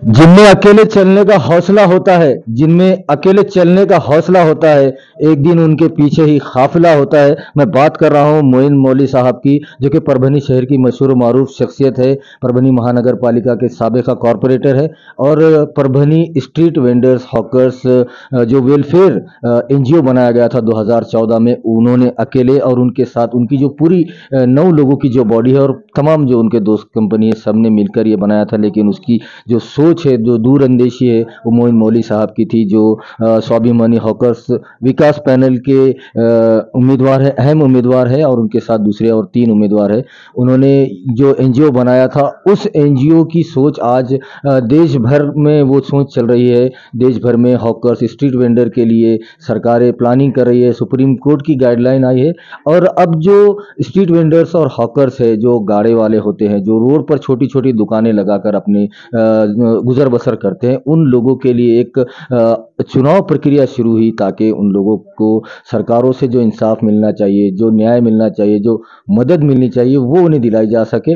जिनमें अकेले चलने का हौसला होता है, जिनमें अकेले चलने का हौसला होता है, एक दिन उनके पीछे ही काफिला होता है। मैं बात कर रहा हूँ मोइन मौली साहब की, जो कि परभनी शहर की मशहूर मारूफ शख्सियत है। परभनी महानगर पालिका के साबिका कॉरपोरेटर है और परभनी स्ट्रीट वेंडर्स हॉकर्स जो वेलफेयर एनजीओ बनाया गया था 2014 में, उन्होंने अकेले और उनके साथ उनकी जो पूरी 9 लोगों की जो बॉडी है और तमाम जो उनके दोस्त कंपनी है, सबने मिलकर ये बनाया था। लेकिन उसकी जो सोच है, जो दूरअंदेशी है, वो मोइन मौली साहब की थी, जो स्वाभिमानी हॉकर्स विकास पैनल के उम्मीदवार है, अहम उम्मीदवार है, और उनके साथ दूसरे और 3 उम्मीदवार है। उन्होंने जो एनजीओ बनाया था, उस एनजीओ की सोच आज देश भर में वो सोच चल रही है। देश भर में हॉकर्स स्ट्रीट वेंडर के लिए सरकारें प्लानिंग कर रही है, सुप्रीम कोर्ट की गाइडलाइन आई है। और अब जो स्ट्रीट वेंडर्स और हॉकर्स है, जो गाड़े वाले होते हैं, जो रोड पर छोटी छोटी दुकानें लगाकर अपनी गुजर बसर करते हैं, उन लोगों के लिए एक चुनाव प्रक्रिया शुरू हुई, ताकि उन लोगों को सरकारों से जो इंसाफ मिलना चाहिए, जो न्याय मिलना चाहिए, जो मदद मिलनी चाहिए, वो उन्हें दिलाई जा सके।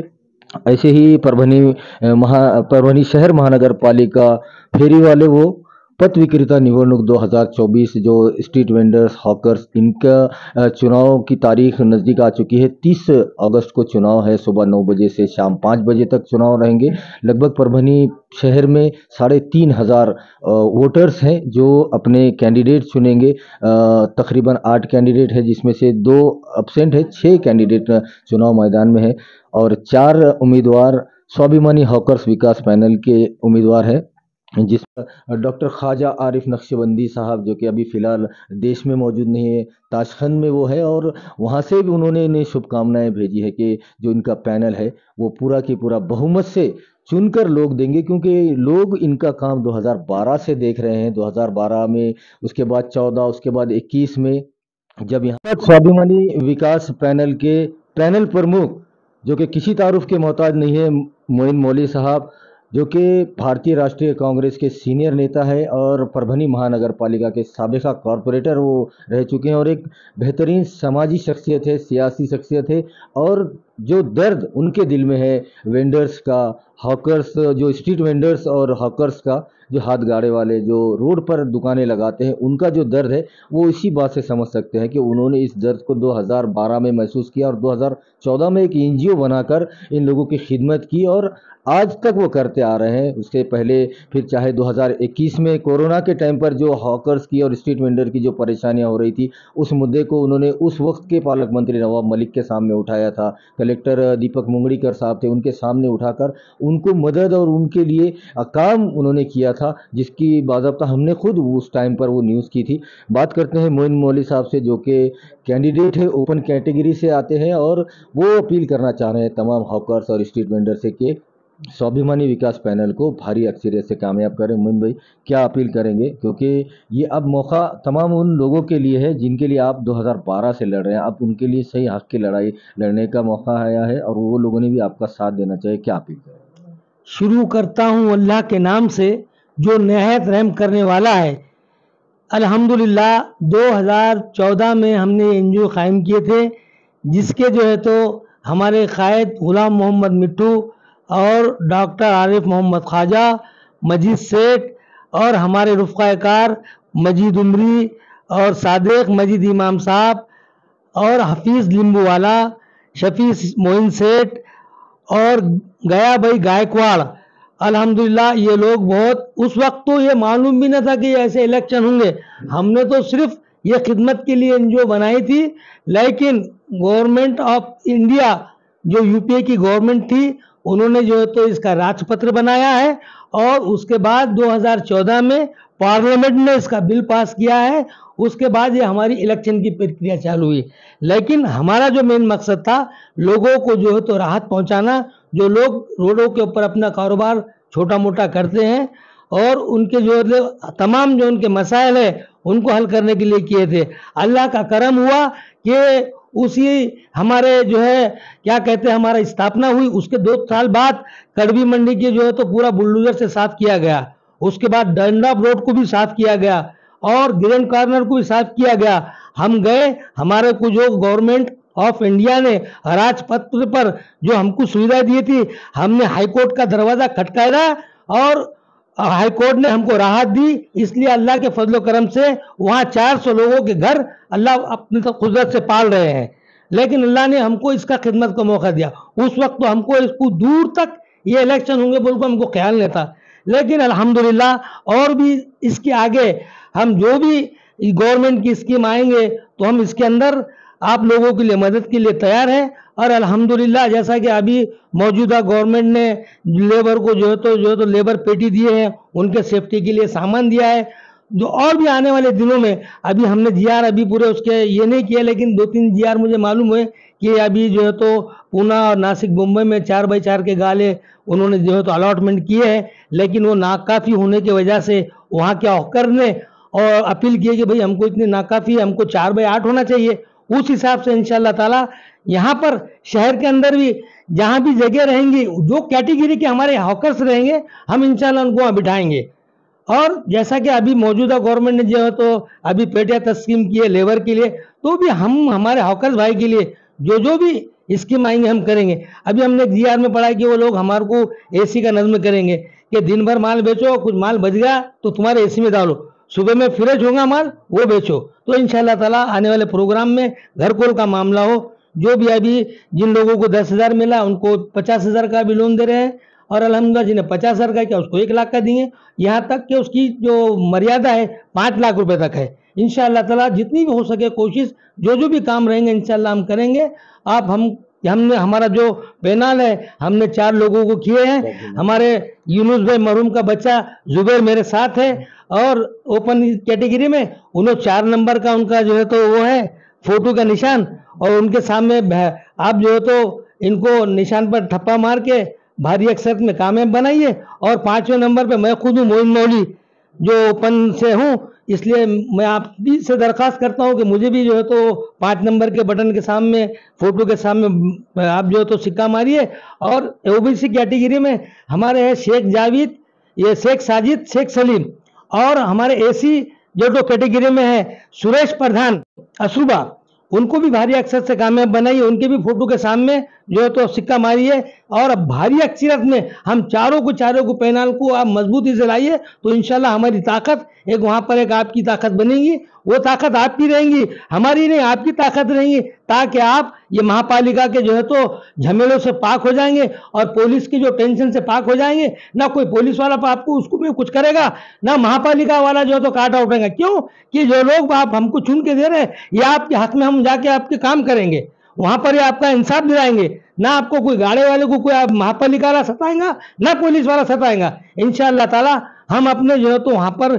ऐसे ही परभनी शहर महानगर पालिका फेरी वाले वो पथ विक्रेता निवडणूक 2024, जो स्ट्रीट वेंडर्स हॉकर्स, इनका चुनाव की तारीख नज़दीक आ चुकी है। 30 अगस्त को चुनाव है, सुबह 9 बजे से शाम 5 बजे तक चुनाव रहेंगे। लगभग परभनी शहर में 3,500 वोटर्स हैं जो अपने कैंडिडेट चुनेंगे। तकरीबन 8 कैंडिडेट है, जिसमें से 2 एब्सेंट है, 6 कैंडिडेट चुनाव मैदान में है और 4 उम्मीदवार स्वाभिमानी हॉकर्स विकास पैनल के उम्मीदवार हैं, जिसमें डॉक्टर ख्वाजा आरिफ नक्शबंदी साहब, जो कि अभी फ़िलहाल देश में मौजूद नहीं है, ताशखंड में वो है, और वहाँ से भी उन्होंने इन्हें शुभकामनाएं भेजी है कि जो इनका पैनल है वो पूरा की पूरा बहुमत से चुनकर लोग देंगे, क्योंकि लोग इनका काम 2012 से देख रहे हैं। 2012 में, उसके बाद 14, उसके बाद 21 में, जब यहाँ स्वाभिमानी विकास पैनल के पैनल प्रमुख, जो कि किसी तारुफ के मोहताज नहीं है, मोइन मौली साहब, जो कि भारतीय राष्ट्रीय कांग्रेस के सीनियर नेता है और परभनी महानगर पालिका के साबिका कॉरपोरेटर वो रह चुके हैं, और एक बेहतरीन समाजी शख्सियत है, सियासी शख्सियत है। और जो दर्द उनके दिल में है वेंडर्स का, हॉकर्स, जो स्ट्रीट वेंडर्स और हॉकर्स का, जो हाथ गाड़े वाले जो रोड पर दुकानें लगाते हैं, उनका जो दर्द है, वो इसी बात से समझ सकते हैं कि उन्होंने इस दर्द को 2012 में महसूस किया और 2014 में एक एनजीओ बनाकर इन लोगों की खिदमत की, और आज तक वो करते आ रहे हैं। उसके पहले फिर चाहे 2021 में कोरोना के टाइम पर जो हॉकर्स की और स्ट्रीट वेंडर की जो परेशानियां हो रही थी, उस मुद्दे को उन्होंने उस वक्त के पालक मंत्री नवाब मलिक के सामने उठाया था। कलेक्टर दीपक मुंगड़ीकर साहब थे, उनके सामने उठाकर उनको मदद और उनके लिए काम उन्होंने किया था, जिसकी बाज़ाब्ता हमने खुद उस टाइम पर वो न्यूज़ की थी। बात करते हैं मोइन मौली साहब से, जो कि कैंडिडेट है, ओपन कैटेगरी से आते हैं, और वो अपील करना चाह रहे हैं तमाम हॉकर्स और स्ट्रीट वेंडर से कि स्वाभिमानी विकास पैनल को भारी अक्सरियत से कामयाब करें। मोइन भाई, क्या अपील करेंगे, क्योंकि ये अब मौका तमाम उन लोगों के लिए है जिनके लिए आप 2012 से लड़ रहे हैं, अब उनके लिए सही हक की लड़ाई लड़ने का मौका आया है, और वो लोगों ने भी आपका साथ देना चाहिए। क्या अपील करें? शुरू करता हूँ अल्लाह के नाम से, जो नहायत रहम करने वाला है। अल्हम्दुलिल्लाह 2014 में हमने एनजीओ कायम किए थे, जिसके जो है तो हमारे कायद गुलाम मोहम्मद मिट्टू और डॉक्टर आरिफ मोहम्मद ख्वाजा, मजीद सेठ और हमारे रुफ़क़ाए-कार मजीद उमरी और सादिक मजीद इमाम साहब और हफीज़ लिंबूवाला, शफी मोइन सेठ और गया भाई गायकवाड़। अल्हम्दुलिल्लाह ये लोग बहुत, उस वक्त तो ये मालूम भी ना था कि ऐसे इलेक्शन होंगे। हमने तो सिर्फ ये खिदमत के लिए एनजीओ बनाई थी, लेकिन गवर्नमेंट ऑफ इंडिया, जो यूपीए की गवर्नमेंट थी, उन्होंने जो है तो इसका राजपत्र बनाया है, और उसके बाद 2014 में पार्लियामेंट ने इसका बिल पास किया है। उसके बाद ये हमारी इलेक्शन की प्रक्रिया चालू हुई। लेकिन हमारा जो मेन मकसद था, लोगों को जो है तो राहत पहुंचाना, जो लोग रोडों के ऊपर अपना कारोबार छोटा मोटा करते हैं, और उनके जो तमाम जो उनके मसाइल है उनको हल करने के लिए किए थे। अल्लाह का करम हुआ कि उसी हमारे जो है क्या कहते हैं, हमारा स्थापना हुई, उसके 2 साल बाद कड़वी मंडी के जो है तो पूरा बुलडोजर से साफ किया गया। उसके बाद डंडाप रोड को भी साफ किया गया और ग्रैंड कॉर्नर को भी साफ किया गया। हम गए, हमारे को जो गवर्नमेंट ऑफ इंडिया ने राजपत्र पर जो हमको सुविधा दी थी, हमने हाई कोर्ट का दरवाजा खटकाया और हाई कोर्ट ने हमको राहत दी, इसलिए अल्लाह के फजल करम से वहाँ 400 लोगों के घर अल्लाह अपनी तो कुदरत से पाल रहे हैं। लेकिन अल्लाह ने हमको इसका खिदमत का मौका दिया। उस वक्त तो हमको इसको दूर तक ये इलेक्शन होंगे बोल कर हमको ख्याल नहीं था, लेकिन अल्हम्दुलिल्लाह और भी इसके आगे हम जो भी गवर्नमेंट की स्कीम आएंगे तो हम इसके अंदर आप लोगों के लिए मदद के लिए तैयार हैं। और अल्हम्दुलिल्लाह जैसा कि अभी मौजूदा गवर्नमेंट ने लेबर को जो है तो लेबर पेटी दिए हैं, उनके सेफ्टी के लिए सामान दिया है। जो और भी आने वाले दिनों में अभी हमने जीआर अभी पूरे उसके ये नहीं किए, लेकिन 2-3 जीआर मुझे मालूम हुए कि अभी जो है तो पूना और नासिक मुंबई में 4x4 के गाले उन्होंने जो है तो अलॉटमेंट किए हैं, लेकिन वो नाकाफ़ी होने की वजह से वहाँ के हॉकर ने और अपील की है कि भाई हमको इतनी नाकाफ़ी है, हमको 4x8 होना चाहिए। उस हिसाब से इंशाल्लाह ताला यहाँ पर शहर के अंदर भी जहाँ भी जगह रहेंगी, जो कैटेगरी के हमारे हॉकर्स रहेंगे, हम इंशाल्लाह उनको वहाँ बिठाएंगे। और जैसा कि अभी मौजूदा गवर्नमेंट ने जो है तो अभी पेटियां तस्कीम की है लेबर के लिए, तो भी हम हमारे हॉकर्स भाई के लिए जो भी स्कीम आएंगे हम करेंगे। अभी हमने जीआर में पढ़ा कि वो लोग हमारे को एसी का नज़्म करेंगे कि दिन भर माल बेचो, कुछ माल बच गया तो तुम्हारे एसी में डालो, सुबह में फ्रेश होगा माल वो बेचो। तो इंशाल्लाह ताला आने वाले प्रोग्राम में घर कोल का मामला हो, जो भी अभी जिन लोगों को 10,000 मिला उनको 50,000 का भी लोन दे रहे हैं, और अल्हम्दुलिल्लाह जिन्हें 50,000 का क्या उसको 1 लाख का दिए। यहाँ तक कि उसकी जो मर्यादा है 5 लाख रुपए तक है। इंशाल्लाह ताला जितनी भी हो सके कोशिश, जो भी काम रहेंगे इंशाल्लाह हम करेंगे। आप हमने हमारा जो पैनल है हमने 4 लोगों को किए हैं। हमारे यूनुस भाई मरहूम का बच्चा जुबैर मेरे साथ है, और ओपन कैटेगरी में उन्होंने 4 नंबर का उनका जो है तो वो है फोटो का निशान, और उनके सामने आप जो है तो इनको निशान पर ठप्पा मार के भारी अक्षर में कामयाब बनाइए। और 5वें नंबर पे मैं खुद हूँ मोइन मौली, जो ओपन से हूँ, इसलिए मैं आप भी से दरख्वास्त करता हूँ कि मुझे भी जो है तो 5 नंबर के बटन के सामने फोटो के सामने आप जो है तो सिक्का मारिए। और ओबीसी कैटेगरी में हमारे हैं शेख जावेद, ये शेख साजिद, शेख सलीम, और हमारे एसी जो कैटेगरी में है सुरेश प्रधान असूबा, उनको भी भारी अक्षर से कामयाब बनाइए। उनके भी फोटो के सामने जो है तो सिक्का मारिए। और अब भारी अक्षरत में हम चारों को पैनल को आप मजबूती से लाइए, तो इंशाल्लाह हमारी ताकत एक वहाँ पर एक आपकी ताकत बनेगी। वो ताकत आपकी रहेंगी, हमारी नहीं, आपकी ताकत रहेंगी, ताकि आप ये महापालिका के जो है तो झमेलों से पाक हो जाएंगे और पुलिस की जो टेंशन से पाक हो जाएंगे। ना कोई पुलिस वाला आपको उसको भी कुछ करेगा, ना महापालिका वाला जो है तो काटा उठेगा। क्यों कि जो लोग आप हमको चुन के दे रहे हैं, ये आपके हक में हम जाके आपके काम करेंगे, वहां पर ये आपका इंसाफ दिलाएंगे। ना आपको कोई गाड़े वाले को कोई आप महापालिका वाला सताएगा, ना पुलिस वाला सताएगा। इंशाअल्लाह ताला हम अपने जो है तो वहाँ पर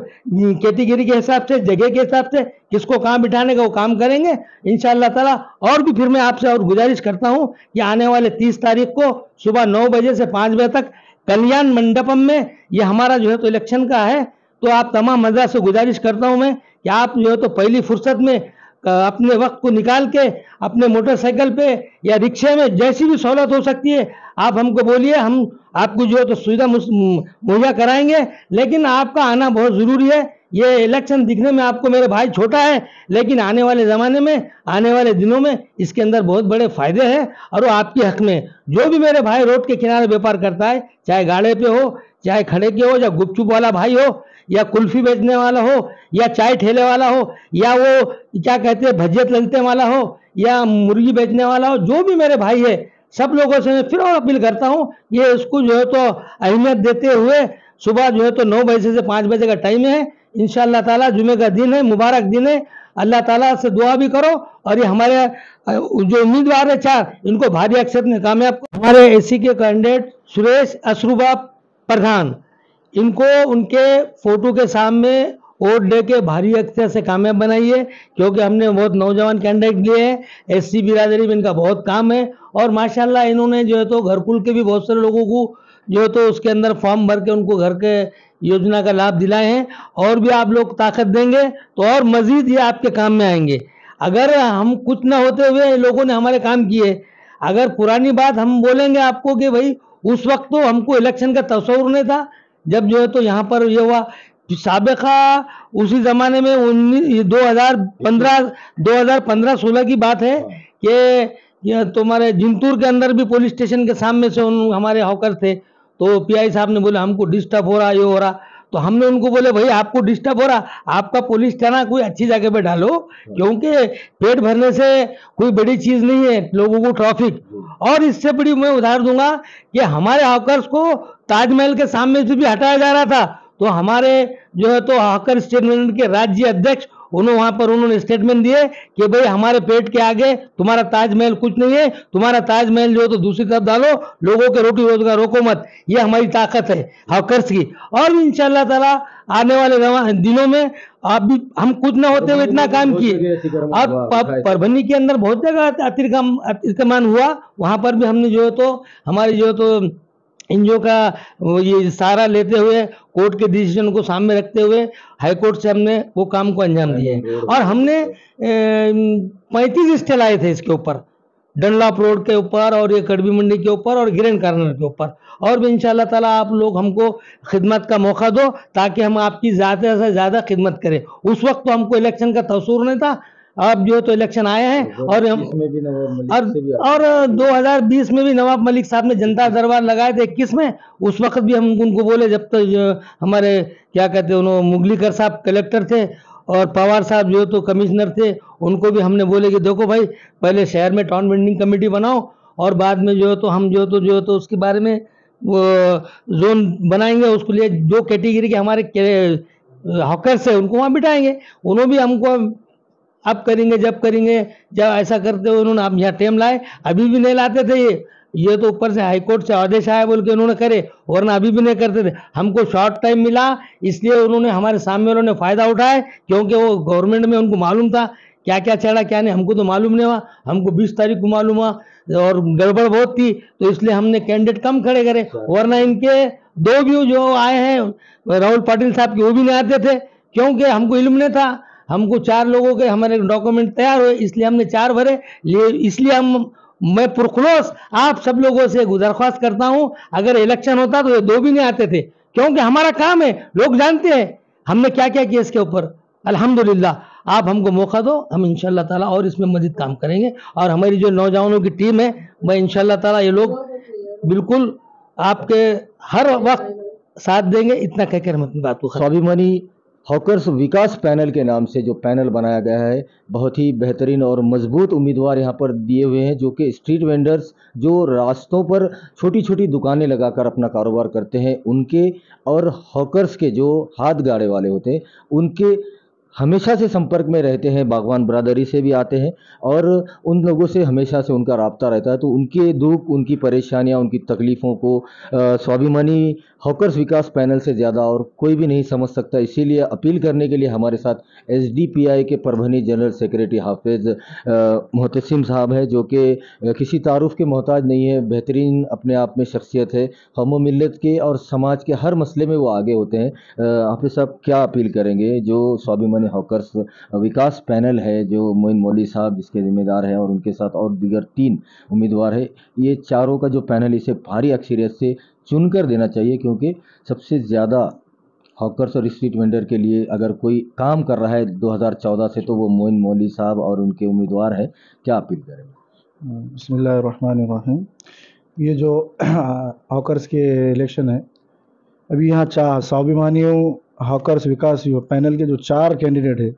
कैटेगरी के हिसाब से, जगह के हिसाब से किसको कहाँ बिठाने का वो काम करेंगे इंशाअल्लाह ताला। और भी फिर मैं आपसे और गुजारिश करता हूँ कि आने वाले 30 तारीख को सुबह 9 बजे से 5 बजे तक कल्याण मंडपम में ये हमारा जो है तो इलेक्शन का है। तो आप तमाम मज़ा से गुजारिश करता हूँ मैं कि आप जो है तो पहली फुर्सत में अपने वक्त को निकाल के अपने मोटरसाइकिल पे या रिक्शे में जैसी भी सहूलत हो सकती है आप हमको बोलिए, हम आपको जो है तो सुविधा मुहैया कराएंगे। लेकिन आपका आना बहुत ज़रूरी है। ये इलेक्शन दिखने में आपको मेरे भाई छोटा है, लेकिन आने वाले ज़माने में, आने वाले दिनों में इसके अंदर बहुत बड़े फायदे हैं और वो आपके हक में। जो भी मेरे भाई रोड के किनारे व्यापार करता है, चाहे गाड़े पे हो, चाहे खड़े के हो, या गुपचुप वाला भाई हो, या कुल्फी बेचने वाला हो, या चाय ठेले वाला हो, या वो क्या कहते हैं भजिया तलते वाला हो, या मुर्गी बेचने वाला हो, जो भी मेरे भाई है, सब लोगों से मैं फिर और अपील करता हूँ ये इसको जो है तो अहमियत देते हुए सुबह जो है तो 9 बजे से 5 बजे का टाइम है। इंशाअल्लाह ताला जुमे का दिन है, मुबारक दिन है। अल्लाह ताला से दुआ भी करो और ये हमारे जो उम्मीदवार है 4, इनको भारी अक्षर में कामयाब। हमारे एसी के कैंडिडेट सुरेश अशरुबा प्रधान, इनको उनके फोटो के सामने वोट दे के भारी अक्षर से कामयाब बनाइए, क्योंकि हमने बहुत नौजवान कैंडिडेट लिए हैं। एससी बिरादरी में इनका बहुत काम है और माशाल्लाह इन्होंने जो है तो घरकुल के भी बहुत सारे लोगों को जो है तो उसके अंदर फॉर्म भर के उनको घर के योजना का लाभ दिलाए हैं। और भी आप लोग ताकत देंगे तो और मजीद ये आपके काम में आएंगे। अगर हम कुछ ना होते हुए लोगों ने हमारे काम किए, अगर पुरानी बात हम बोलेंगे आपको कि भाई उस वक्त तो हमको इलेक्शन का तस्वुर नहीं था, जब जो है तो यहाँ पर ये हुआ साबिका उसी ज़माने में 2015-16 की बात है कि ये तुम्हारे जिंतूर के अंदर भी पुलिस स्टेशन के सामने से हमारे हॉकर थे, तो पीआई साहब ने बोले हमको डिस्टर्ब हो रहा, ये हो रहा। तो हमने उनको बोले भाई आपको डिस्टर्ब हो रहा, आपका पुलिस थाना कोई अच्छी जगह पे डालो, क्योंकि पेट भरने से कोई बड़ी चीज नहीं है लोगों को ट्रैफिक। और इससे बड़ी मैं उदाहरण दूंगा कि हमारे हॉकर्स को ताजमहल के सामने से भी हटाया जा रहा था, तो हमारे जो है तो हॉकर स्टेटमेंट के राज्य अध्यक्ष उन्होंने स्टेटमेंट दिए कि भाई हमारे पेट के आगे तुम्हारा ताजमहल कुछ नहीं है, तुम्हारा ताजमहल जो है तो दूसरी तरफ डालो, लोगों के रोटी रोजगार रोको मत, ये हमारी ताकत है हॉकर्स की। और भी इंशाल्लाह ताला आने वाले दिनों में आप भी हम कुछ ना होते हुए इतना काम किए। और परभनी के अंदर बहुत जगह अतिक्रमण हुआ, वहां पर भी हमने जो है तो हमारी जो है तो एनजीओ का ये सहारा लेते हुए कोर्ट के डिसीजन को सामने रखते हुए हाई कोर्ट से हमने वो काम को अंजाम दिए हैं। और हमने 35 स्टे लाए थे इसके ऊपर, डनलॉप रोड के ऊपर और ये कड़वी मंडी के ऊपर और ग्रैंड कॉर्नर के ऊपर। और भी इंशाल्लाह ताला आप लोग हमको खिदमत का मौका दो ताकि हम आपकी ज़्यादा से ज़्यादा खिदमत करें। उस वक्त तो हमको इलेक्शन का तसव्वुर नहीं था, अब जो तो इलेक्शन आए हैं और हम और 2020 में भी नवाब मलिक साहब ने जनता दरबार लगाए थे 21 में। उस वक्त भी हम उनको बोले, जब तक हमारे क्या कहते हैं उन्होंने मुगलीकर साहब कलेक्टर थे और पवार साहब जो तो कमिश्नर थे, उनको भी हमने बोले कि देखो भाई पहले शहर में टाउन बिल्डिंग कमेटी बनाओ और बाद में जो है तो हम जो तो उसके बारे में वो जोन बनाएंगे, उसके लिए जो कैटेगरी के हमारे हॉकर्स है उनको वहाँ बिठाएंगे। उन्होंने भी हमको अब करेंगे जब ऐसा करते हुए उन्होंने अब यहाँ टेम लाए, अभी भी नहीं लाते थे ये तो ऊपर से हाईकोर्ट से आदेश आया बोल के उन्होंने करे, वरना अभी भी नहीं करते थे। हमको शॉर्ट टाइम मिला इसलिए उन्होंने हमारे सामने वालों ने फायदा उठाया, क्योंकि वो गवर्नमेंट में उनको मालूम था क्या क्या चढ़ा क्या नहीं, हमको तो मालूम नहीं हुआ। हमको 20 तारीख को मालूम हुआ और गड़बड़ बहुत थी, तो इसलिए हमने कैंडिडेट कम खड़े करे, वरना इनके 2 व्यू जो आए हैं राहुल पाटिल साहब के वो भी नहीं आते थे, क्योंकि हमको इल्म नहीं था। हमको 4 लोगों के हमारे डॉक्यूमेंट तैयार हुए इसलिए हमने 4 भरे। इसलिए मैं पुरखुलूस आप सब लोगों से गुजारिश करता हूं, अगर इलेक्शन होता तो ये 2 भी नहीं आते थे, क्योंकि हमारा काम है, लोग जानते हैं हमने क्या क्या किया इसके ऊपर। अल्हम्दुलिल्लाह आप हमको मौका दो, हम इंशाल्लाह ताला और इसमें मजीद काम करेंगे। और हमारी जो नौजवानों की टीम है, मैं इंशाल्लाह ताला ये लोग बिल्कुल आपके हर वक्त साथ देंगे, इतना कहकर हम अपनी बात को स्वाभिमानी हॉकर्स विकास पैनल के नाम से जो पैनल बनाया गया है, बहुत ही बेहतरीन और मजबूत उम्मीदवार यहाँ पर दिए हुए हैं, जो कि स्ट्रीट वेंडर्स जो रास्तों पर छोटी छोटी दुकानें लगाकर अपना कारोबार करते हैं उनके, और हॉकर्स के जो हाथ गाड़े वाले होते हैं उनके हमेशा से संपर्क में रहते हैं। बागवान बरादरी से भी आते हैं और उन लोगों से हमेशा से उनका राब्ता रहता है, तो उनके दुख, उनकी परेशानियां, उनकी तकलीफ़ों को स्वाभिमानी हॉकर्स विकास पैनल से ज़्यादा और कोई भी नहीं समझ सकता। इसीलिए अपील करने के लिए हमारे साथ एसडीपीआई के परभनी जनरल सेक्रेटरी हाफिज़ मोहतसिम साहब है, जो कि किसी तारुफ के मोहताज नहीं है, बेहतरीन अपने आप में शख्सियत है, कौम मिल्लत के और समाज के हर मसले में वो आगे होते हैं। हाफिज़ साहब क्या अपील करेंगे जो स्वाभिमानी हॉकर्स विकास पैनल है, जो मोइन मौली साहब जिसके जिम्मेदार हैं और उनके साथ और दीगर 3 उम्मीदवार है, ये चारों का जो पैनल इसे भारी अक्सरियत से चुनकर देना चाहिए, क्योंकि सबसे ज़्यादा हॉकर्स और स्ट्रीट वेंडर के लिए अगर कोई काम कर रहा है 2014 से तो वो मोइन मौली साहब और उनके उम्मीदवार हैं। क्या अपील करेंगे? बिस्मिल्लाहिर्रहमानिर्रहीम। ये जो हॉकर्स के इलेक्शन है, अभी यहाँ स्वाभिमानी हॉकर्स विकास पैनल के जो 4 कैंडिडेट है,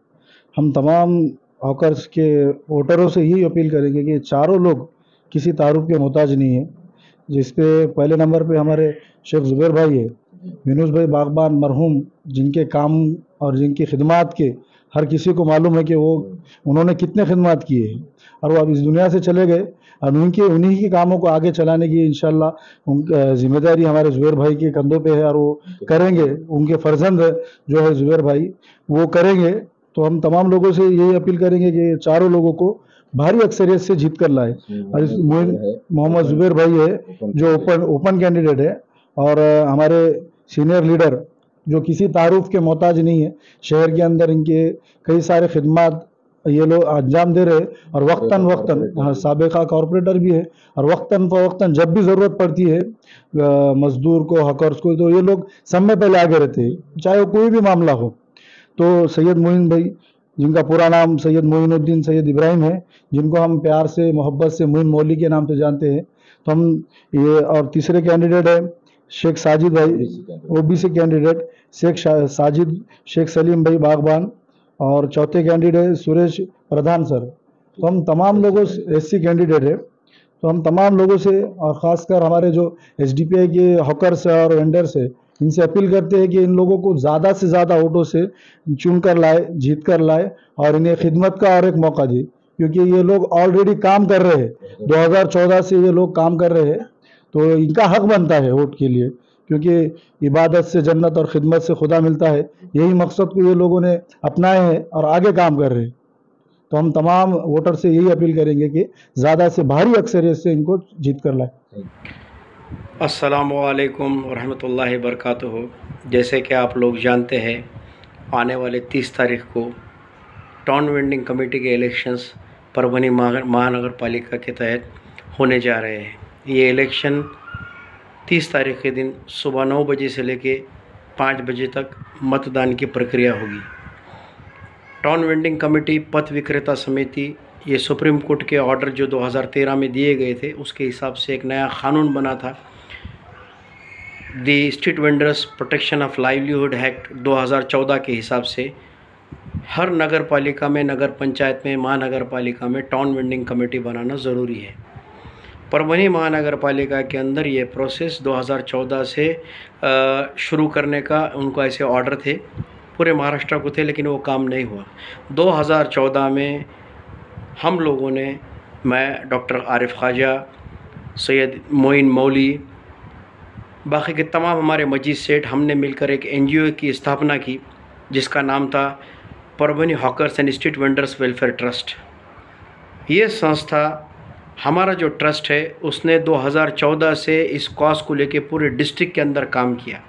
हम तमाम हॉकर्स के वोटरों से यही अपील करेंगे कि चारों लोग किसी तारुफ के मोहताज नहीं है। जिस पे पहले नंबर पे हमारे शेख ज़ुबैर भाई है, यूनुस भाई बागबान मरहूम, जिनके काम और जिनकी खिदमत के हर किसी को मालूम है कि उन्होंने कितने खिदमत किए हैं, और वो अब इस दुनिया से चले गए और उन्हीं के कामों को आगे चलाने की इंशाल्लाह जिम्मेदारी हमारे ज़ुबैर भाई के कंधों पे है और वो करेंगे। उनके फर्जंद जो है ज़ुबैर भाई, वो करेंगे। तो हम तमाम लोगों से यही अपील करेंगे कि चारों लोगों को भारी अक्सरियत से जीत कर लाए। और इस मोहम्मद ज़ुबैर भाई है जो ओपन कैंडिडेट है, और हमारे सीनियर लीडर जो किसी तारुफ के मोहताज नहीं है, शहर के अंदर इनके कई सारे खिदमत ये लोग अंजाम दे रहे, और वक्तन साबिका कॉरपोरेटर भी है, और वक्तन जब भी ज़रूरत पड़ती है मजदूर को, हॉकर्स को, तो ये लोग सब में पहले आगे रहते हैं, चाहे वो कोई भी मामला हो। तो सैयद मोइन भाई, जिनका पूरा नाम सैयद मोइनुद्दीन सैयद इब्राहिम है, जिनको हम प्यार से मोहब्बत से मोइन मौली के नाम से जानते हैं, तो हम ये, और तीसरे कैंडिडेट है शेख साजिद भाई ओबीसी कैंडिडेट, साजिद शेख सलीम भाई बागबान, और चौथे कैंडिडेट सुरेश प्रधान सर। तो हम तमाम लोगों से एससी कैंडिडेट है, तो हम तमाम लोगों से और ख़ासकर हमारे जो एसडीपीआई के हॉकर्स और वेंडर्स है, इनसे अपील करते हैं कि इन लोगों को ज़्यादा से ज़्यादा वोटों से चुन कर लाए, जीत कर लाए और इन्हें खिदमत का और एक मौका दे, क्योंकि ये लोग ऑलरेडी काम कर रहे हैं। 2014 से ये लोग काम कर रहे हैं, तो इनका हक बनता है वोट के लिए, क्योंकि इबादत से जन्नत और खिदमत से खुदा मिलता है। यही मकसद को ये लोगों ने अपनाए हैं और आगे काम कर रहे हैं। तो हम तमाम वोटर से यही अपील करेंगे कि ज़्यादा से भारी अक्सरियत से इनको जीत कर लाए। अस्सलामुअलैकुम वरहमतुल्लाहि वबरकातुहू। जैसे कि आप लोग जानते हैं, आने वाले 30 तारीख को टाउन वेंडिंग कमेटी के इलेक्शंस परभनी महानगर पालिका के तहत होने जा रहे हैं। ये इलेक्शन 30 तारीख के दिन सुबह 9 बजे से लेके 5 बजे तक मतदान की प्रक्रिया होगी। टाउन वेंडिंग कमेटी पथ विक्रेता समिति, ये सुप्रीम कोर्ट के ऑर्डर जो 2013 में दिए गए थे उसके हिसाब से एक नया कानून बना था, the street vendors protection of livelihood act 2014 के हिसाब से हर नगर पालिका में, नगर पंचायत में, महानगर पालिका में टाउन वेंडिंग कमेटी बनाना ज़रूरी है। परभनी महानगर पालिका के अंदर ये प्रोसेस 2014 से शुरू करने का उनको ऐसे ऑर्डर थे, पूरे महाराष्ट्र को थे, लेकिन वो काम नहीं हुआ। 2014 में हम लोगों ने, मैं, डॉक्टर आरिफ ख्वाजा, सैयद मोइन मौली, बाकी के तमाम हमारे मजीद सेठ, हमने मिलकर एक एनजीओ की स्थापना की जिसका नाम था Parbhani hawkers and street vendors welfare trust. ये संस्था, हमारा जो ट्रस्ट है, उसने 2014 से इस कॉज को लेके पूरे डिस्ट्रिक्ट के अंदर काम किया।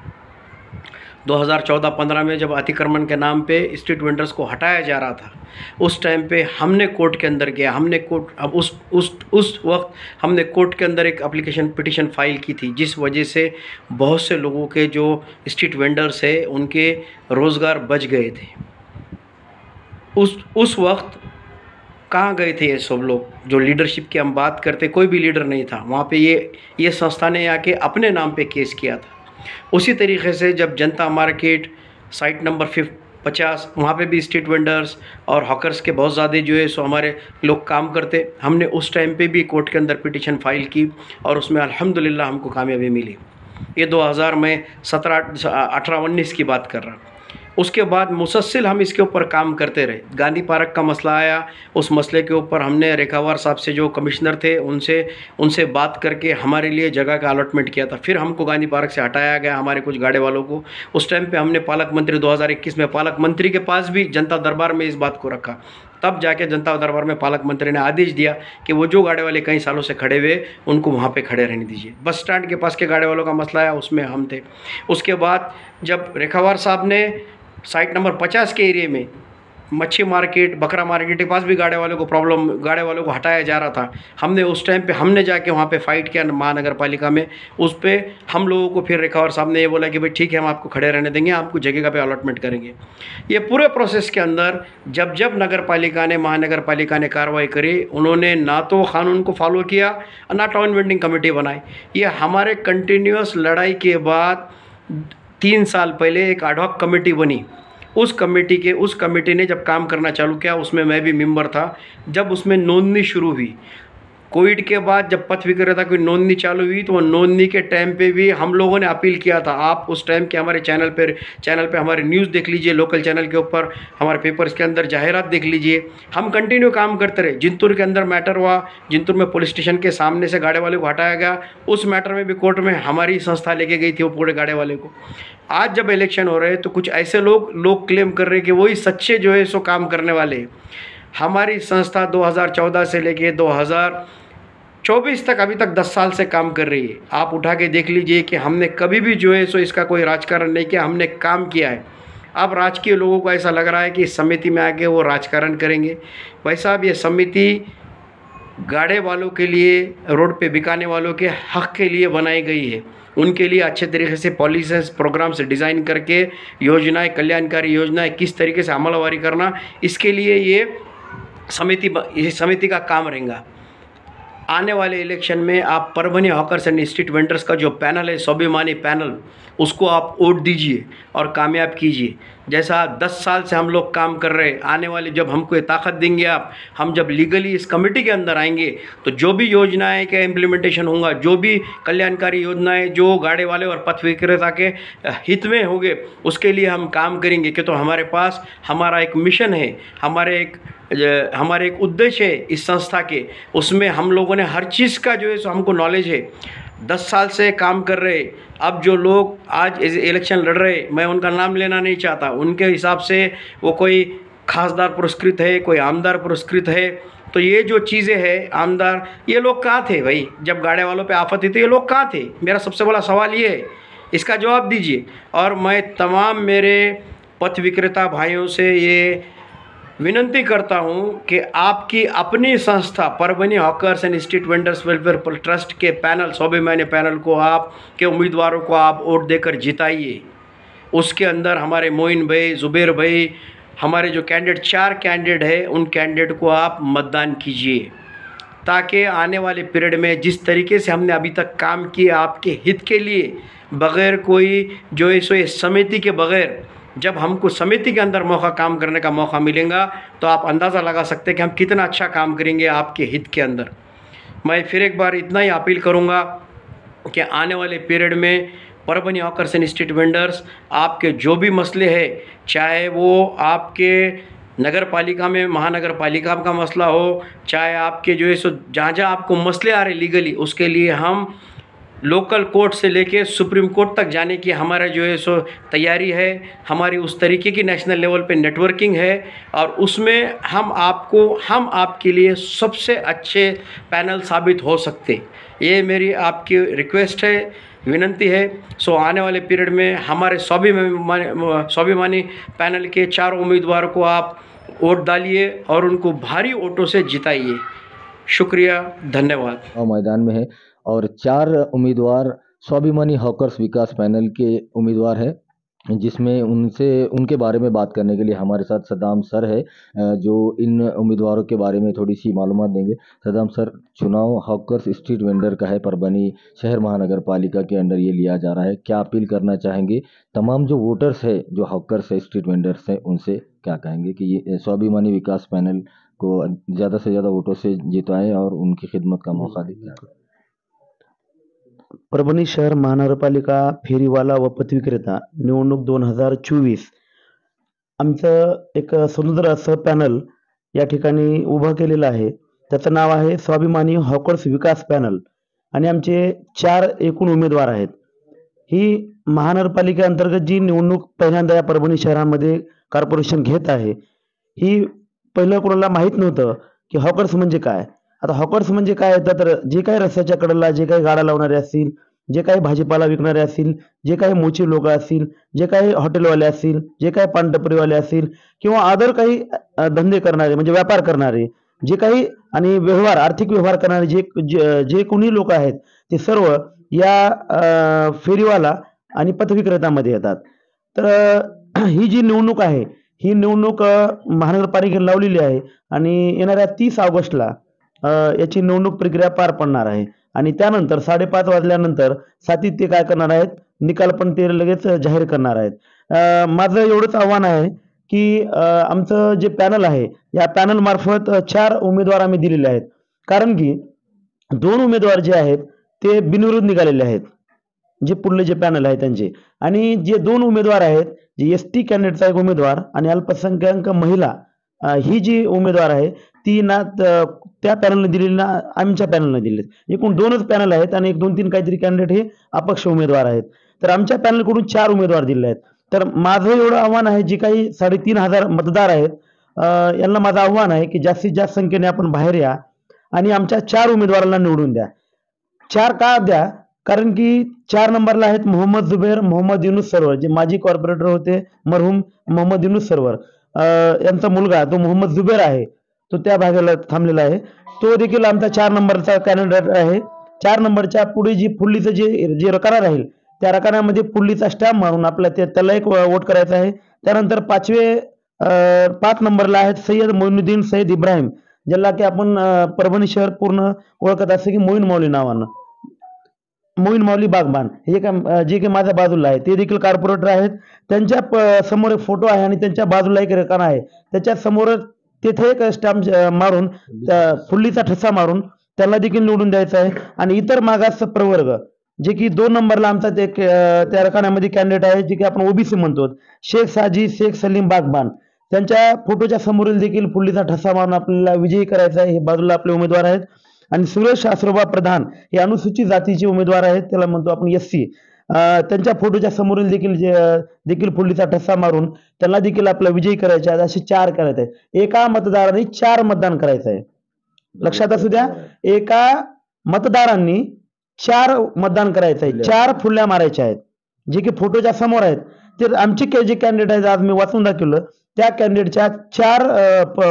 2014-15 में जब अतिक्रमण के नाम पे स्ट्रीट वेंडर्स को हटाया जा रहा था, उस टाइम पे हमने कोर्ट के अंदर गया, हमने कोर्ट, अब उस वक्त हमने कोर्ट के अंदर एक एप्लीकेशन पिटीशन फाइल की थी, जिस वजह से बहुत से लोगों के जो स्ट्रीट वेंडर्स है उनके रोज़गार बच गए थे। उस वक्त कहाँ गए थे ये सब लोग? जो लीडरशिप की हम बात करते, कोई भी लीडर नहीं था वहाँ पे। ये संस्था ने आके अपने नाम पे केस किया था। उसी तरीके से जब जनता मार्केट साइट नंबर 50, वहाँ पे भी स्ट्रीट वेंडर्स और हॉकर्स के बहुत ज़्यादा जो है सो हमारे लोग काम करते, हमने उस टाइम पे भी कोर्ट के अंदर पिटीशन फाइल की और उसमें अल्हम्दुलिल्लाह हमको कामयाबी मिली। ये 2000 में 18-19 की बात कर रहा हूँ। उसके बाद मुसलसल हम इसके ऊपर काम करते रहे। गांधी पार्क का मसला आया, उस मसले के ऊपर हमने रेखावार साहब से, जो कमिश्नर थे, उनसे बात करके हमारे लिए जगह का अलॉटमेंट किया था। फिर हमको गांधी पार्क से हटाया गया, हमारे कुछ गाड़े वालों को। उस टाइम पे हमने पालक मंत्री 2021 में पालक मंत्री के पास भी जनता दरबार में इस बात को रखा। तब जाके जनता दरबार में पालक मंत्री ने आदेश दिया कि वो जो गाड़े वाले कई सालों से खड़े हुए उनको वहाँ पे खड़े रहने दीजिए। बस स्टैंड के पास के गाड़े वालों का मसला आया, उसमें हम थे। उसके बाद जब रेखावार साहब ने साइट नंबर 50 के एरिया में मच्छी मार्केट, बकरा मार्केट के पास भी गाड़े वालों को प्रॉब्लम, गाड़े वालों को हटाया जा रहा था, हमने उस टाइम पे हमने जाके वहाँ पे फ़ाइट किया महानगर पालिका में। उस पर हम लोगों को फिर रेखावार साहब ने ये बोला कि भाई ठीक है, हम आपको खड़े रहने देंगे, आपको जगह पे अलॉटमेंट करेंगे। ये पूरे प्रोसेस के अंदर जब नगर पालिका ने, महानगर पालिका ने कार्रवाई करी, उन्होंने ना तो कानून को फॉलो किया, ना टाउन वेंडिंग कमेटी बनाई। ये हमारे कंटिन्यूस लड़ाई के बाद 3 साल पहले एक एडहॉक कमेटी बनी। उस कमेटी ने जब काम करना चालू किया, उसमें मैं भी मेंबर था। जब उसमें नोंदनी शुरू हुई, कोविड के बाद जब पथ विक्रेता की नोंदनी चालू हुई, तो वो नोंदनी के टाइम पे भी हम लोगों ने अपील किया था। आप उस टाइम के हमारे चैनल पे हमारे न्यूज़ देख लीजिए, लोकल चैनल के ऊपर हमारे पेपर्स के अंदर जाहिरात देख लीजिए। हम कंटिन्यू काम करते रहे। जिंतूर के अंदर मैटर हुआ, जिंतूर में पुलिस स्टेशन के सामने से गाड़े वाले को हटाया गया। उस मैटर में भी कोर्ट में हमारी संस्था लेके गई थी वो पूरे गाड़े वाले को। आज जब इलेक्शन हो रहे हैं तो कुछ ऐसे लोग क्लेम कर रहे हैं कि वही सच्चे जो है सो काम करने वाले। हमारी संस्था 2014 से लेके 2024 तक, अभी तक 10 साल से काम कर रही है। आप उठा के देख लीजिए कि हमने कभी भी जो है सो इसका कोई राजकारण नहीं किया, हमने काम किया है। अब राजकीय लोगों को ऐसा लग रहा है कि इस समिति में आके वो राजकारण करेंगे। भाई साहब, ये समिति गाड़े वालों के लिए, रोड पे बिकाने वालों के हक के लिए बनाई गई है। उनके लिए अच्छे तरीके से पॉलिसीज, प्रोग्राम से डिज़ाइन करके योजनाएं, कल्याणकारी योजनाएं किस तरीके से अमलवारी करना, इसके लिए ये समिति का काम रहेगा। आने वाले इलेक्शन में आप Parbhani hawkers and street vendors का जो पैनल है, स्वाभिमानी पैनल, उसको आप वोट दीजिए और कामयाब कीजिए। जैसा 10 साल से हम लोग काम कर रहे हैं, आने वाले जब हमको ये ताकत देंगे आप, हम जब लीगली इस कमेटी के अंदर आएंगे तो जो भी योजनाएं का इम्प्लीमेंटेशन होगा, जो भी कल्याणकारी योजनाएं जो गाड़े वाले और पथ विक्रेता के हित में होंगे, उसके लिए हम काम करेंगे। कि तो हमारे पास हमारा एक मिशन है, हमारे एक उद्देश्य है इस संस्था के, उसमें हम लोगों ने हर चीज़ का जो है सो हमको नॉलेज है। 10 साल से काम कर रहे। अब जो लोग आज इलेक्शन लड़ रहे, मैं उनका नाम लेना नहीं चाहता, उनके हिसाब से वो कोई खासदार पुरस्कृत है, कोई आमदार पुरस्कृत है। तो ये जो चीज़ें हैं आमदार, ये लोग कहाँ थे भाई जब गाड़े वालों पे आफत थी? तो ये लोग कहाँ थे? मेरा सबसे बड़ा सवाल ये है, इसका जवाब दीजिए। और मैं तमाम मेरे पथ विक्रेता भाइयों से ये विनती करता हूं कि आपकी अपनी संस्था Parbhani hawkers and street vendors welfare trust के पैनल, स्वाभिमानी पैनल को, आप के उम्मीदवारों को आप वोट देकर जिताइए। उसके अंदर हमारे मोइन भाई, जुबैर भाई, हमारे जो कैंडिडेट 4 कैंडिडेट है, उन कैंडिडेट को आप मतदान कीजिए, ताकि आने वाले पीरियड में जिस तरीके से हमने अभी तक काम किया आपके हित के लिए, बग़ैर कोई जो है सो समिति के बग़ैर, जब हमको समिति के अंदर काम करने का मौका मिलेगा तो आप अंदाज़ा लगा सकते हैं कि हम कितना अच्छा काम करेंगे आपके हित के अंदर। मैं फिर एक बार इतना ही अपील करूंगा कि आने वाले पीरियड में Parbhani hawkers and street vendors, आपके जो भी मसले हैं, चाहे वो आपके नगर पालिका में, महानगर पालिका का मसला हो, चाहे आपके जो है सो जहाँ जहाँ आपको मसले आ रहे लीगली, उसके लिए हम लोकल कोर्ट से लेके सुप्रीम कोर्ट तक जाने की हमारा जो है सो तैयारी है। हमारी उस तरीके की नेशनल लेवल पे नेटवर्किंग है और उसमें हम आपके लिए सबसे अच्छे पैनल साबित हो सकते। ये मेरी आपकी रिक्वेस्ट है, विनंती है। सो आने वाले पीरियड में हमारे स्वाभिमानी पैनल के 4 उम्मीदवारों को आप वोट डालिए और उनको भारी वोटों से जिताइए। शुक्रिया, धन्यवाद। मैदान में है और 4 उम्मीदवार स्वाभिमानी हॉकर्स विकास पैनल के उम्मीदवार हैं, जिसमें उनके बारे में बात करने के लिए हमारे साथ सद्दाम सर है, जो इन उम्मीदवारों के बारे में थोड़ी सी मालूमात देंगे। सद्दाम सर, चुनाव हॉकर्स स्ट्रीट वेंडर का है, परभनी शहर महानगर पालिका के अंडर ये लिया जा रहा है। क्या अपील करना चाहेंगे तमाम जो वोटर्स है, जो हॉकर्स है, स्ट्रीट वेंडर्स हैं, उनसे क्या कहेंगे कि ये स्वाभिमानी विकास पैनल को ज़्यादा से ज़्यादा वोटों से जिताएं और उनकी खिदमत का मौका दें? परभणी शहर महानगरपालिका फेरीवाला व पथविक्रेता निवडणूक 2024 आमचं एक सुंदर असं पॅनल या ठिकाणी उभं केलेलं आहे. त्याचं नाव आहे स्वाभिमानी हॉकर्स विकास पॅनल आणि आमचे 4 एकूण उमेदवार आहेत. ही महानगरपालिकेअंतर्गत जी निवडणूक पहिल्यांदा या परभणी शहरामध्ये कॉर्पोरेशन घेत आहे, ही पहिलं कोणाला माहीत नव्हतं की हॉकर्स म्हणजे काय. आता हॉकर्स म्हणजे काय येतं, तर जे काही रस्त्याच्या कडेला जे काही गाड्या लावणारे असतील, जे काही भाजीपाला विकणारे असतील, जे काही मोची लोक असतील, जे काही हॉटेलवाले असतील, जे काही पानटपरीवाले असतील किंवा अदर काही धंदे करणारे म्हणजे व्यापार करणारे, जे काही आणि व्यवहार, आर्थिक व्यवहार करणारे जे कोणी लोक आहेत, ते सर्व या फेरीवाला आणि पथविक्रेत्यामध्ये येतात. तर ही जी निवडणूक आहे, ही निवडणूक महानगरपालिकेने लावलेली आहे आणि येणाऱ्या 30 ऑगस्टला याची निवडणूक प्रक्रिया पार पडणार आहे आणि त्यानंतर 5:30 वाजल्यानंतर सातत्य काय करणार आहेत, निकाल पण ते लगेच जाहीर करणार आहेत. माझं एवढंच आव्हान आहे की आमचं जे पॅनल आहे, या पॅनल मार्फत 4 उमेदवार आम्ही दिलेले आहेत. कारण की 2 उमेदवार जे आहेत ते बिनविरोध निघालेले आहेत, जे पुढले जे पॅनल आहे त्यांचे. आणि जे 2 उमेदवार आहेत, जे एसटी कॅन्डिडेटचा एक उमेदवार आणि अल्पसंख्याक महिला ही जी उमेदवार आहे, ती ना त्या पॅनलने दिलेली ना आमच्या पॅनलने दिलेत. एकूण 2च पॅनल आहेत आणि 1-2-3 काहीतरी कॅन्डिडेट हे अपक्ष उमेदवार आहेत. तर आमच्या पॅनलकडून 4 उमेदवार दिले आहेत. तर माझं एवढं आव्हान आहे, जे काही 3,500 मतदार आहेत, यांना माझं आव्हान आहे की जास्तीत जास्त संख्येने आपण बाहेर या आणि आमच्या 4 उमेदवारांना निवडून द्या. 4 का द्या? कारण की 4 नंबरला आहेत मोहम्मद जुबैर, मोहम्मद युनुस सरवर, जे माजी कॉर्पोरेटर होते मरहूम मोहम्मद युनुस सरवर. यांचा मुलगा तो मोहम्मद जुबैर आहे, तो त्या भागाला थांबलेला आहे. तो देखील आमचा 4 नंबरचा कॅन्डिडेट आहे. 4 नंबरच्या पुढे जी पुढलीचं जे रकाना राहील, त्या रकान्यामध्ये पुढलीचा स्टॅम्प मारून आपल्या त्याला एक वोट करायचा आहे. त्यानंतर 5 नंबरला आहेत सय्यद मोइनुद्दीन सय्यद इब्राहिम, ज्याला की आपण परभणी शहर पूर्ण ओळखत असते की मोईन मौली नावानं. मोईन मौली बागबान हे जे काही माझ्या बाजूला आहे ते देखील कॉर्पोरेटर आहेत. त्यांच्या समोर एक फोटो आहे आणि त्यांच्या बाजूला एक रेखाना आहे. त्याच्या समोर तिथे एक स्टॅम्प मारून फुल्लीचा ठसा मारून त्यांना देखील निवडून द्यायचं आहे. आणि इतर मागास प्रवर्ग जे की 2 नंबरला आमचा ते त्या रकान्यामध्ये कॅन्डिडेट आहे जे की आपण ओबीसी म्हणतो, शेख साजी शेख सलीम बागबान, त्यांच्या फोटोच्या समोरील देखील फुल्लीचा ठसा मारून आपल्याला विजयी करायचा आहे. हे बाजूला आपले उमेदवार आहेत. आणि सुरेश आसरोबा प्रधान हे अनुसूचित जातीचे उमेदवार आहेत, त्याला म्हणतो आपण एससी. त्यांच्या फोटोच्या समोरील देखील फुल्लीचा ठसा मारून त्यांना देखील आपला विजयी करायचे आहे. असे 4 करायचे आहे. एका मतदाराने 4 मतदान करायचं आहे. लक्षात असू द्या, एका मतदारांनी 4 मतदान करायचं आहे. 4 फुल्या मारायच्या आहेत जे की फोटोच्या समोर आहेत. ते आमचे जे कॅन्डिडेट आहेत आज मी वाचून दाखवलं त्या कॅन्डिडेटच्या 4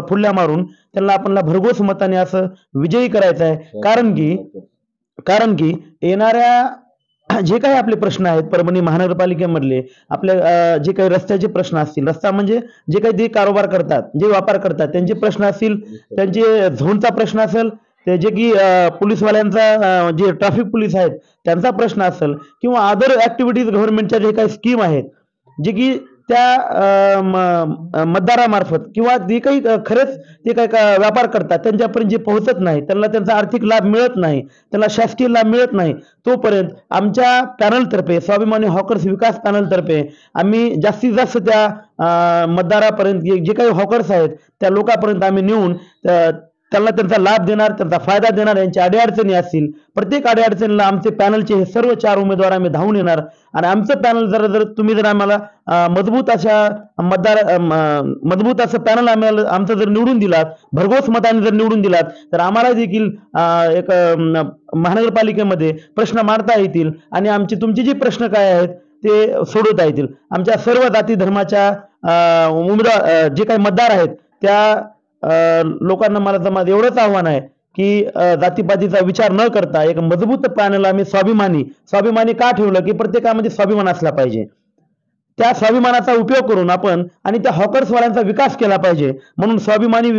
फुल्या मारून त्यांना आपल्याला भरघोस मताने असं विजयी करायचं आहे. कारण की येणाऱ्या जे काही आपले प्रश्न आहेत परभणी महानगरपालिकेमधले, आपले जे काही रस्त्याचे प्रश्न असतील, रस्ता म्हणजे जे काही कारोबार करतात, जे व्यापार करतात त्यांचे प्रश्न असतील, त्यांचे झोनचा प्रश्न असेल, ते जे की पोलीसवाल्यांचा जे ट्रॅफिक पोलीस आहेत त्यांचा प्रश्न असेल, किंवा अदर ऍक्टिव्हिटीज गव्हर्नमेंटच्या जे काही स्कीम आहेत जे की त्या मतदारामार्फत किंवा जे काही खरेच ते काही व्यापार करतात त्यांच्यापर्यंत जे पोहोचत नाही, त्यांना त्यांचा आर्थिक लाभ मिळत नाही, त्यांना शासकीय लाभ मिळत नाही, तोपर्यंत आमच्या पॅनलतर्फे स्वाभिमानी हॉकर्स विकास पॅनलतर्फे आम्ही जास्तीत जास्त त्या मतदारापर्यंत जे काही हॉकर्स आहेत त्या लोकांपर्यंत आम्ही नेऊन त्यांना त्यांचा लाभ देणार, त्यांचा फायदा देणार. यांच्या अडीअडचणी असतील, प्रत्येक अडीअडचणीला आमचे पॅनलचे हे सर्व 4 उमेदवार आम्ही धावून येणार. आणि आमचं पॅनल जर तुम्ही जर आम्हाला मजबूत असं पॅनल आमचं जर निवडून दिलात, भरघोस मताने जर निवडून दिलात, तर आम्हाला देखील एक महानगरपालिकेमध्ये प्रश्न मांडता येतील आणि तुमचे जे प्रश्न काय आहेत ते सोडवता येतील. आमच्या सर्व जाती धर्माच्या उमेदवार जे काही मतदार आहेत त्या लोकांना मला एवढंच आव्हान आहे की जातीपातीचा विचार न करता एक मजबूत पॅनल आम्ही स्वाभिमानी का ठेवलं की प्रत्येकामध्ये स्वाभिमान असला पाहिजे. त्या स्वाभिमानाचा उपयोग करून आपण आणि त्या हॉकर्सवाल्यांचा विकास केला पाहिजे. म्हणून स्वाभिमानी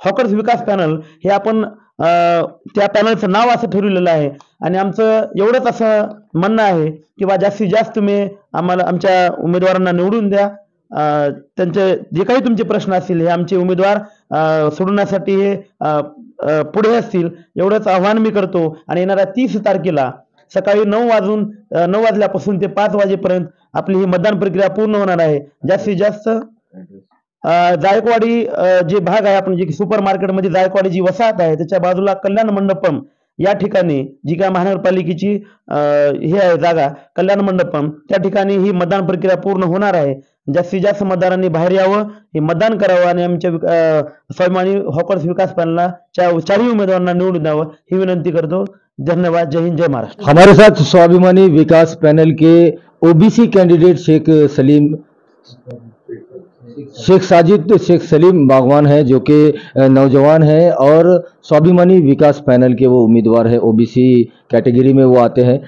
हॉकर्स विकास पॅनल हे आपण त्या पॅनलचं नाव असं ठरवलेलं आहे. आणि आमचं एवढंच असं म्हणणं आहे की जास्तीत जास्त तुम्ही आमच्या उमेदवारांना निवडून द्या. त्यांचे जे काही तुमचे प्रश्न असतील हे आमचे उमेदवार सोडवण्यासाठी हे पुढे असतील, एवढंच आव्हान मी करतो. आणि येणाऱ्या 30 तारखेला सकाळी 9 वाजल्यापासून ते 5 वाजेपर्यंत आपली ही मतदान प्रक्रिया पूर्ण होणार आहे. जास्तीत जास्त जायकवाडी जे भाग आहे, आपण जे सुपर मार्केटमध्ये जायकवाडी जी वसाहत आहे त्याच्या बाजूला कल्याण मंडपम या ठिकाणी जी काय महानगरपालिकेची हे आहे जागा कल्याण मंडपम, त्या ठिकाणी ही मतदान प्रक्रिया पूर्ण होणार आहे. जास्तीत जास्त मतदारांनी बाहेर यावं, हे मतदान करावं आणि आमच्या स्वाभिमानी हॉकर्स विकास पॅनलला 4ही उमेदवारांना निवडून द्यावं ही विनंती करतो. धन्यवाद. जय हिंद, जय महाराष्ट्र. हमारे साथ स्वाभिमानी विकास पैनल के ओबीसी कैंडिडेट शेख साजिद शेख सलीम बागवान है, जो कि नौजवान है और स्वाभिमानी विकास पैनल के वो उम्मीदवार है, ओबीसी कैटेगरी में वो आते हैं।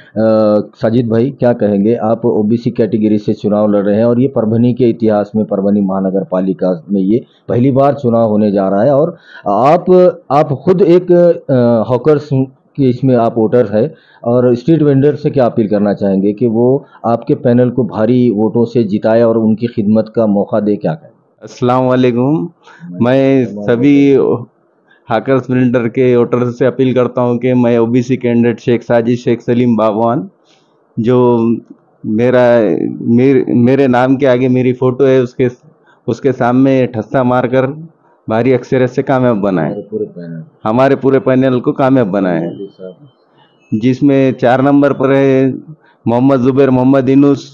साजिद भाई, क्या कहेंगे? आप ओबीसी कैटेगरी से चुनाव लड़ रहे हैं और ये परभनी के इतिहास में, परभनी महानगर पालिका में ये पहली बार चुनाव होने जा रहा है और आप खुद एक हॉकर्स कि इसमें आप वोटर है और स्ट्रीट वेंडर से क्या अपील करना चाहेंगे कि वो आपके पैनल को भारी वोटों से जिताए और उनकी खिदमत का मौका दे? क्या कहें? अस्सलाम वालेकुम। मैं सभी हाकर्स वेंडर के वोटर से अपील करता हूं कि मैं ओबीसी कैंडिडेट शेख साजिद शेख सलीम बागवान, जो मेरे नाम के आगे मेरी फ़ोटो है, उसके सामने ठस्सा मारकर भारी अक्षर से कामयाब बनाए, हमारे पूरे पैनल को कामयाब बनाए, जिसमें 4 नंबर पर है मोहम्मद जुबैर मोहम्मद इनूस,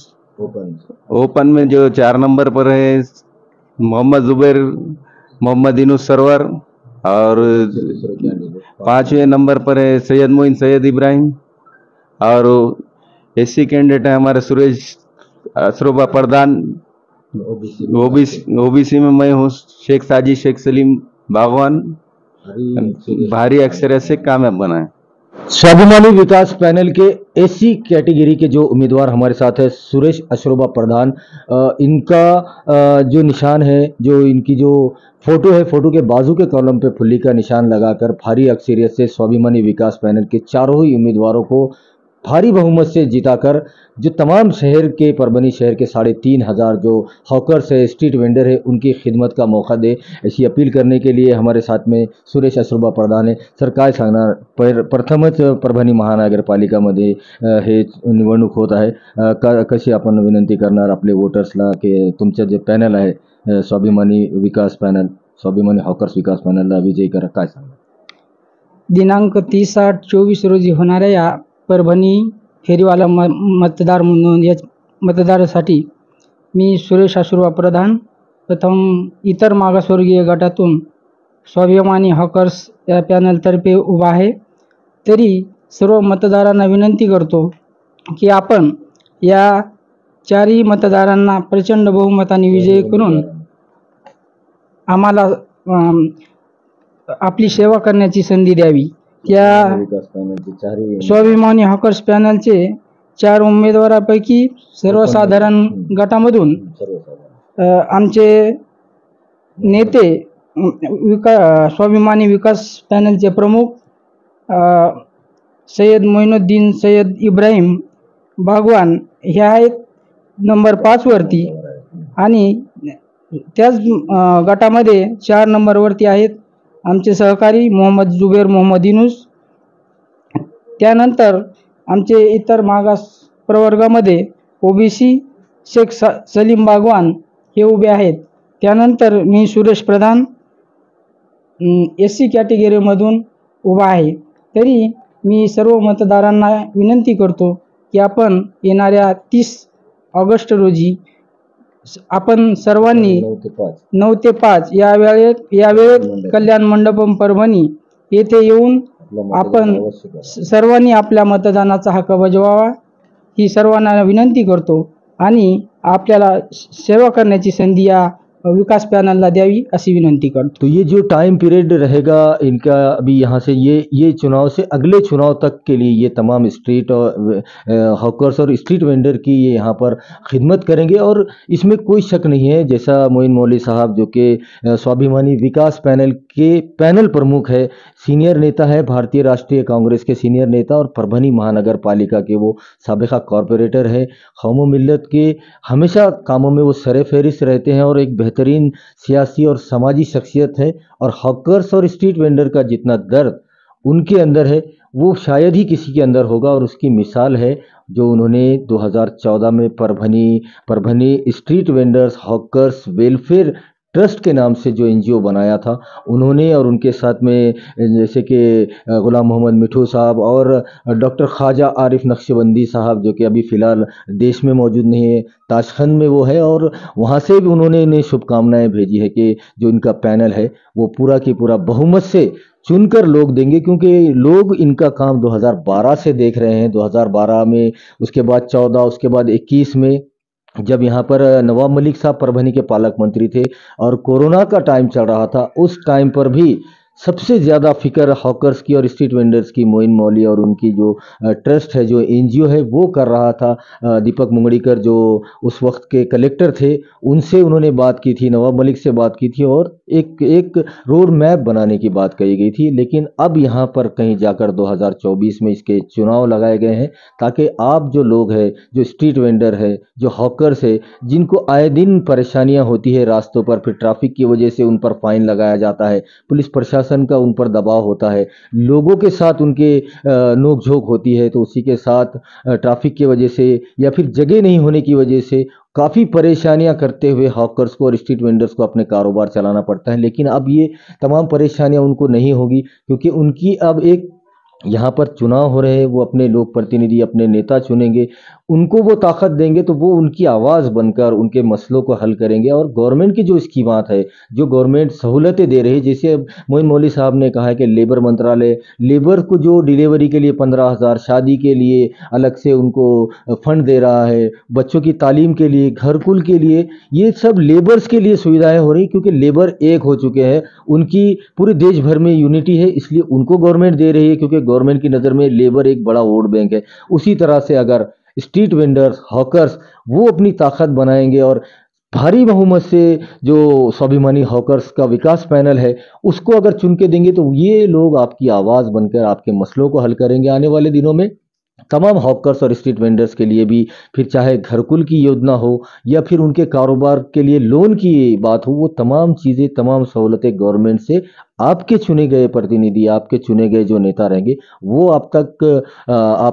ओपन में जो 4 नंबर पर है मोहम्मद जुबैर मोहम्मद इनूस सरवर, और 5वें नंबर पर है सैयद मोइन सैयद इब्राहिम, और एससी कैंडिडेट है हमारे सुरेश असरोबा प्रधान। ओबीसी में मैं हूँ शेख साजिद शेख सलीम बागवान, भारी अक्षर से कामयाब बनाए। स्वाभिमानी विकास पैनल के एससी कैटेगरी के जो उम्मीदवार हमारे साथ है सुरेश अशरोबा प्रधान, इनका जो निशान है, जो इनकी जो फोटो है, फोटो के बाजू के कॉलम पे फुल्ली का निशान लगाकर भारी अक्सरियत से स्वाभिमानी विकास पैनल के चारों ही उम्मीदवारों को भारी बहुमत से जिताकर जो तमाम शहर के, परभनी शहर के 3,500 जो हॉकर्स है, स्ट्रीट वेंडर है, उनकी खिदमत का मौका दे, ऐसी अपील करने के लिए हमारे साथ में सुरेश अशरोबा प्रधान आहे. सर, काय सांगणार? प्रथमच परभणी महानगरपालिकामध्ये हे निवडणूक होत आहे. कशी आपण विनंती करणार आपले वोटर्सला की तुमचं जे पॅनल आहे, स्वाभिमानी विकास पॅनल, स्वाभिमानी हॉकर्स विकास पॅनलला विजयी करा, काय सांगणार? दिनांक 30/8/24 रोजी होणाऱ्या या परभणी फेरीवाला मतदार म्हणून या मतदारासाठी मी सुरेश अशरोबा प्रधान प्रथम इतर मागासवर्गीय गटातून स्वाभिमानी हॉकर्स या पॅनलतर्फे उभा आहे. तरी सर्व मतदारांना विनंती करतो की आपण या चारही मतदारांना प्रचंड बहुमताने विजयी करून आम्हाला आपली सेवा करण्याची संधी द्यावी. त्या विकास पॅनलचे चारही स्वाभिमानी हॉकर्स पॅनलचे 4 उमेदवारापैकी सर्वसाधारण गटामधून आमचे नेते स्वाभिमानी विकास पॅनलचे प्रमुख सय्यद मोइनुद्दीन सय्यद इब्राहिम बागवान हे आहेत नंबर 5 वरती, आणि त्याच गटामध्ये 4 नंबरवरती आहेत आमचे सहकारी मोहम्मद जुबेर मोहम्मद युनुस. त्यानंतर आमचे इतर मागास प्रवर्गामध्ये ओबीसी शेख सलीम बागवान हे उभे आहेत. त्यानंतर मी सुरेश प्रधान एससी कॅटेगरीमधून उभा आहे. तरी मी सर्व मतदारांना विनंती करतो की आपण येणाऱ्या 30 ऑगस्ट रोजी आपण सर्वांनी 9 ते 5 या वेळेत कल्याण मंडपम परभणी येथे येऊन आपण सर्वांनी आपल्या मतदानाचा हक्क बजवावा ही सर्वांना विनंती करतो, आणि आपल्याला सेवा करण्याची संधी या विकास पैनल द्यावी अशी विनंती करतो. तो ये जो टाइम पीरियड रहेगा इनका अभी यहाँ से ये चुनाव से अगले चुनाव तक के लिए ये तमाम स्ट्रीट और हॉकर्स और स्ट्रीट वेंडर की ये यहाँ पर खिदमत करेंगे, और इसमें कोई शक नहीं है. जैसा मोइन मौली साहब जो कि स्वाभिमानी विकास पैनल के पैनल प्रमुख है, सीनियर नेता है, भारतीय राष्ट्रीय कांग्रेस के सीनियर नेता और परभनी महानगर पालिका के वो साबिका कॉरपोरेटर है. कौम मिल्लत के हमेशा कामों में वो सरे फहरिस्त रहते हैं और एक बेहतरीन सियासी और समाजी शख्सियत है. और हॉकर्स और स्ट्रीट वेंडर का जितना दर्द उनके अंदर है वो शायद ही किसी के अंदर होगा, और उसकी मिसाल है जो उन्होंने 2014 में Parbhani street vendors hawkers welfare trust के नाम से जो एनजीओ बनाया था उन्होंने, और उनके साथ में जैसे कि गुलाम मोहम्मद मिठू साहब और डॉक्टर ख्वाजा आरिफ नक्शबंदी साहब जो कि अभी फ़िलहाल देश में मौजूद नहीं है, ताशखंड में वो है, और वहाँ से भी उन्होंने इन्हें शुभकामनाएं भेजी है कि जो इनका पैनल है वो पूरा की पूरा बहुमत से चुनकर लोग देंगे, क्योंकि लोग इनका काम 2012 से देख रहे हैं. 2012 में, उसके बाद 14, उसके बाद 21 में जब यहाँ पर नवाब मलिक साहब परभनी के पालक मंत्री थे और कोरोना का टाइम चल रहा था, उस टाइम पर भी सबसे ज़्यादा फिक्र हॉकर्स की और स्ट्रीट वेंडर्स की मोइन मौली और उनकी जो ट्रस्ट है, जो एनजीओ है, वो कर रहा था. दीपक मुंगड़ीकर जो उस वक्त के कलेक्टर थे, उनसे उन्होंने बात की थी, नवाब मलिक से बात की थी, और एक रोड मैप बनाने की बात कही गई थी. लेकिन अब यहाँ पर कहीं जाकर 2024 में इसके चुनाव लगाए गए हैं ताकि आप जो लोग हैं, जो स्ट्रीट वेंडर है, जो हॉकर्स है, जिनको आए दिन परेशानियाँ होती है रास्तों पर, फिर ट्रैफिक की वजह से उन पर फाइन लगाया जाता है, पुलिस प्रशासन का उन पर दबाव होता है, लोगों के साथ उनके नोक-झोंक होती है, तो उसी के साथ ट्रैफिक की वजह से या फिर जगह नहीं होने की वजह से काफ़ी परेशानियां करते हुए हॉकर्स को और स्ट्रीट वेंडर्स को अपने कारोबार चलाना पड़ता है. लेकिन अब ये तमाम परेशानियां उनको नहीं होगी, क्योंकि उनकी अब एक यहाँ पर चुनाव हो रहे हैं, वो अपने लोक प्रतिनिधि, अपने नेता चुनेंगे, उनको वो ताकत देंगे तो वो उनकी आवाज़ बनकर उनके मसलों को हल करेंगे. और गवर्नमेंट की जो स्कीमात है, जो गवर्नमेंट सहूलतें दे रही है, जैसे मोइन मौली साहब ने कहा है कि लेबर मंत्रालय लेबर को जो डिलीवरी के लिए 15,000, शादी के लिए अलग से उनको फंड दे रहा है, बच्चों की तालीम के लिए, घरकुल के लिए, ये सब लेबर्स के लिए सुविधाएं हो रही, क्योंकि लेबर एक हो चुके हैं, उनकी पूरे देश भर में यूनिटी है, इसलिए उनको गवर्नमेंट दे रही है, क्योंकि गवर्नमेंट की नज़र में लेबर एक बड़ा वोट बैंक है, उसी तरह से अगर स्ट्रीट वेंडर्स, हॉकर्स वो अपनी ताकत बनाएंगे और भारी बहुमत से जो स्वाभिमानी हॉकर्स का विकास पैनल है उसको अगर चुन के देंगे तो ये लोग आपकी आवाज़ बनकर आपके मसलों को हल करेंगे। आने वाले दिनों में तमाम हॉकर्स और स्ट्रीट वेंडर्स के लिए भी, फिर चाहे घरकुल की योजना हो या फिर उनके कारोबार के लिए लोन की बात हो, वो तमाम चीज़ें, तमाम सहूलतें गवर्नमेंट से आपके चुने गए प्रतिनिधि, आपके चुने गए जो नेता रहेंगे वो आप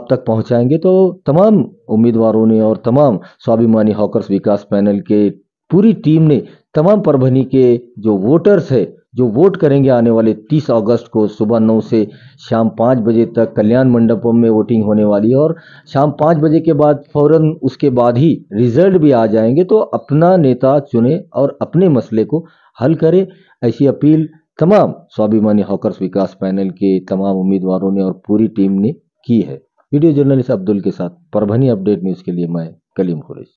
तक पहुंचाएंगे। तो तमाम उम्मीदवारों ने और तमाम स्वाभिमानी हॉकर्स विकास पैनल के पूरी टीम ने तमाम परभनी के जो वोटर्स है, जो वोट करेंगे आने वाले 30 अगस्त को सुबह 9 से शाम 5 बजे तक कल्याण मंडपम में वोटिंग होने वाली है और शाम 5 बजे के बाद फौरन उसके बाद ही रिजल्ट भी आ जाएंगे। तो अपना नेता चुने और अपने मसले को हल करें, ऐसी अपील तमाम स्वाभिमानी हॉकर्स विकास पैनल के तमाम उम्मीदवारों ने और पूरी टीम ने की है। वीडियो जर्नलिस्ट अब्दुल के साथ परभनी अपडेट न्यूज़ के लिए मैं कलीम खुरैशी।